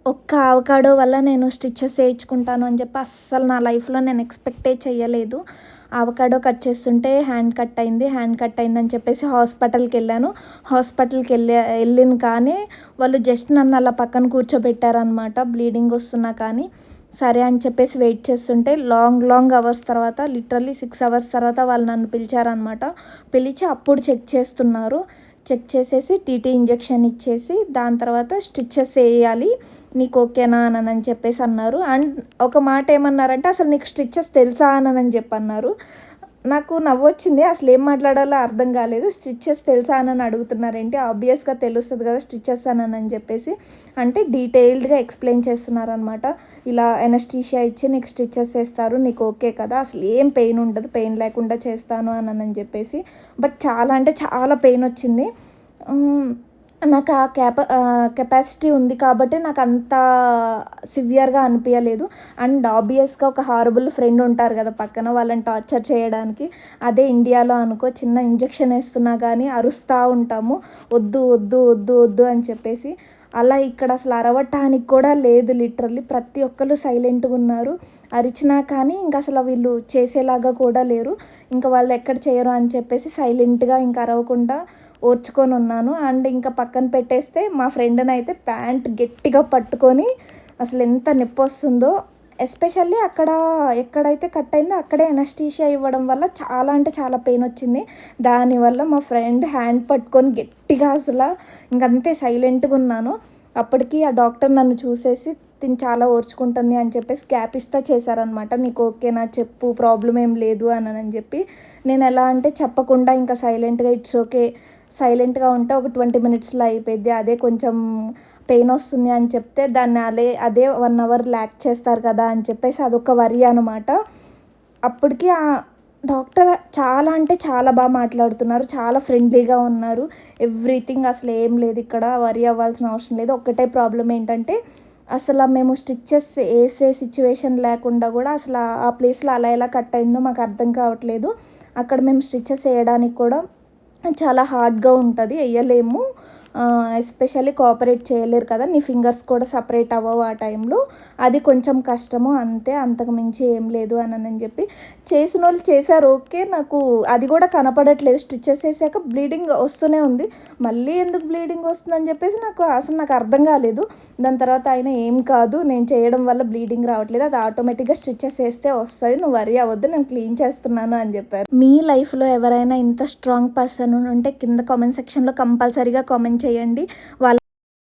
ఒక్క అవకాడో వల్ల నేను స్టిచెస్ ఏయించుకుంటాను అని చెప్పి అస్సలు నా లైఫ్‌లో నేను ఎక్స్‌పెక్టే చేయలేదు. అవకాడో కట్ చేస్తుంటే హ్యాండ్ కట్ అయింది. హ్యాండ్ కట్ అయిందని చెప్పేసి హాస్పిటల్‌కెళ్ళాను. ఎళ్ళిన కానీ వాళ్ళు జస్ట్ నన్ను అలా పక్కన కూర్చోబెట్టారనమాట. బ్లీడింగ్ వస్తున్నా కానీ. సరే అని చెప్పేసి వెయిట్ చేస్తుంటే లాంగ్ అవర్స్ తర్వాత లిటరల్లీ 6 అవర్స్ తర్వాత వాళ్ళు నన్ను పిలిచారనమాట. పిలిచి అప్పుడు చెక్ చేస్తున్నారు. చెక్ చేసేసి టీటీ ఇంజెక్షన్ ఇచ్చేసి దాని తర్వాత స్టిచెస్ ఏయాలి. నీకు ఓకేనా అని చెప్పేసి అన్నారు. అండ్ ఒక మాట ఏమన్నారంటే, అసలు నీకు స్టిచెస్ తెలుసా అని చెప్పి అన్నారు. నాకు నవ్వొచ్చింది. అసలు ఏం మాట్లాడాలో అర్థం కాలేదు. స్టిచెస్ తెలుసా అని అడుగుతున్నారేంటి, ఆబ్వియస్గా తెలుస్తుంది కదా స్టిచెస్ అని చెప్పేసి అంటే డీటెయిల్డ్గా ఎక్స్ప్లెయిన్ చేస్తున్నారనమాట. ఇలా ఎనస్థీషియా ఇచ్చి నీకు స్టిచెస్ వేస్తారు, నీకు ఓకే కదా, అసలు ఏం పెయిన్ ఉండదు, పెయిన్ లేకుండా చేస్తాను అని చెప్పేసి. బట్ చాలా అంటే చాలా పెయిన్ వచ్చింది. నాకు ఆ కెపాసిటీ ఉంది కాబట్టి నాకు అంత సివియర్గా అనిపించలేదు. అండ్ ఆబ్వియస్గా ఒక హారబుల్ ఫ్రెండ్ ఉంటారు కదా పక్కన, వాళ్ళని టార్చర్ చేయడానికి. అదే ఇండియాలో అనుకో, చిన్న ఇంజెక్షన్ వేస్తున్నా కానీ అరుస్తూ ఉంటాము, వద్దు వద్దు వద్దు వద్దు అని చెప్పేసి. అలా ఇక్కడ అసలు అరవటానికి కూడా లేదు. లిటరల్లీ ప్రతి ఒక్కరు సైలెంట్గా ఉన్నారు. అరిచినా కానీ ఇంకా అసలు వీళ్ళు చేసేలాగా కూడా లేరు. ఇంకా వాళ్ళు ఎక్కడ చేయరు అని చెప్పేసి సైలెంట్గా ఇంకా అరవకుండా ఓర్చుకొని ఉన్నాను. అండ్ ఇంకా పక్కన పెట్టేస్తే మా ఫ్రెండ్ని అయితే ప్యాంట్ గట్టిగా పట్టుకొని అసలు ఎంత నొప్పి వస్తుందో. ఎస్పెషల్లీ అక్కడ ఎక్కడైతే కట్ అయిందో అక్కడే ఎనస్థీషియా ఇవ్వడం వల్ల చాలా అంటే చాలా పెయిన్ వచ్చింది. దానివల్ల మా ఫ్రెండ్ హ్యాండ్ పట్టుకొని గట్టిగా అసలు ఇంకంతే సైలెంట్గా ఉన్నాను. అప్పటికి ఆ డాక్టర్ నన్ను చూసేసి తిని చాలా ఓర్చుకుంటుంది అని చెప్పేసి గ్యాప్ ఇస్తా చేశారనమాట. నీకు ఓకేనా చెప్పు, ప్రాబ్లం ఏం లేదు అని చెప్పి. నేను ఎలా అంటే చెప్పకుండా ఇంకా సైలెంట్గా ఇట్స్ ఓకే, సైలెంట్గా ఉంటే ఒక 20 మినిట్స్లో అయిపోయింది. అదే కొంచెం పెయిన్ వస్తుంది అని చెప్తే దాన్ని అదే 1 అవర్ ల్యాక్ చేస్తారు కదా అని చెప్పేసి అదొక వరి అనమాట. అప్పటికి ఆ డాక్టర్ చాలా అంటే చాలా బాగా మాట్లాడుతున్నారు, చాలా ఫ్రెండ్లీగా ఉన్నారు. ఎవ్రీథింగ్ అసలు ఏం లేదు, ఇక్కడ వరి అవ్వాల్సిన అవసరం లేదు. ఒక్కటే ప్రాబ్లం ఏంటంటే అసలు మేము స్టిచెస్ వేసే సిచ్యువేషన్ లేకుండా కూడా అసలు ఆ ప్లేస్లో అలా ఎలా కట్ అయిందో మాకు అర్థం కావట్లేదు. అక్కడ మేము స్టిచెస్ వేయడానికి కూడా చాలా హార్డ్గా ఉంటుంది, వేయలేము. ఎస్పెషల్లీ కోఆపరేట్ చేయలేరు కదా, నీ ఫింగర్స్ కూడా సపరేట్ అవ్వవు ఆ టైంలో. అది కొంచెం కష్టము అంతే, అంతకు మించి ఏం లేదు అని చెప్పి. చేసిన వాళ్ళు చేశారు ఓకే. నాకు అది కూడా కనపడట్లేదు. స్టిచెస్ వేసాక బ్లీడింగ్ వస్తూనే ఉంది. మళ్ళీ ఎందుకు బ్లీడింగ్ వస్తుందని చెప్పేసి నాకు అర్థం కాలేదు. దాని తర్వాత ఆయన ఏం కాదు, నేను చేయడం వల్ల బ్లీడింగ్ రావట్లేదు, అది ఆటోమేటిక్గా స్టిచెస్ వేస్తే వస్తుంది, నువ్వు వరి అవ్వద్దు, నేను క్లీన్ చేస్తున్నాను అని చెప్పారు. మీ లైఫ్లో ఎవరైనా ఇంత స్ట్రాంగ్ పర్సన్ ఉంటే కింద కామెంట్ సెక్షన్లో కంపల్సరీగా కామెంట్ చేయండి. వాళ్ళ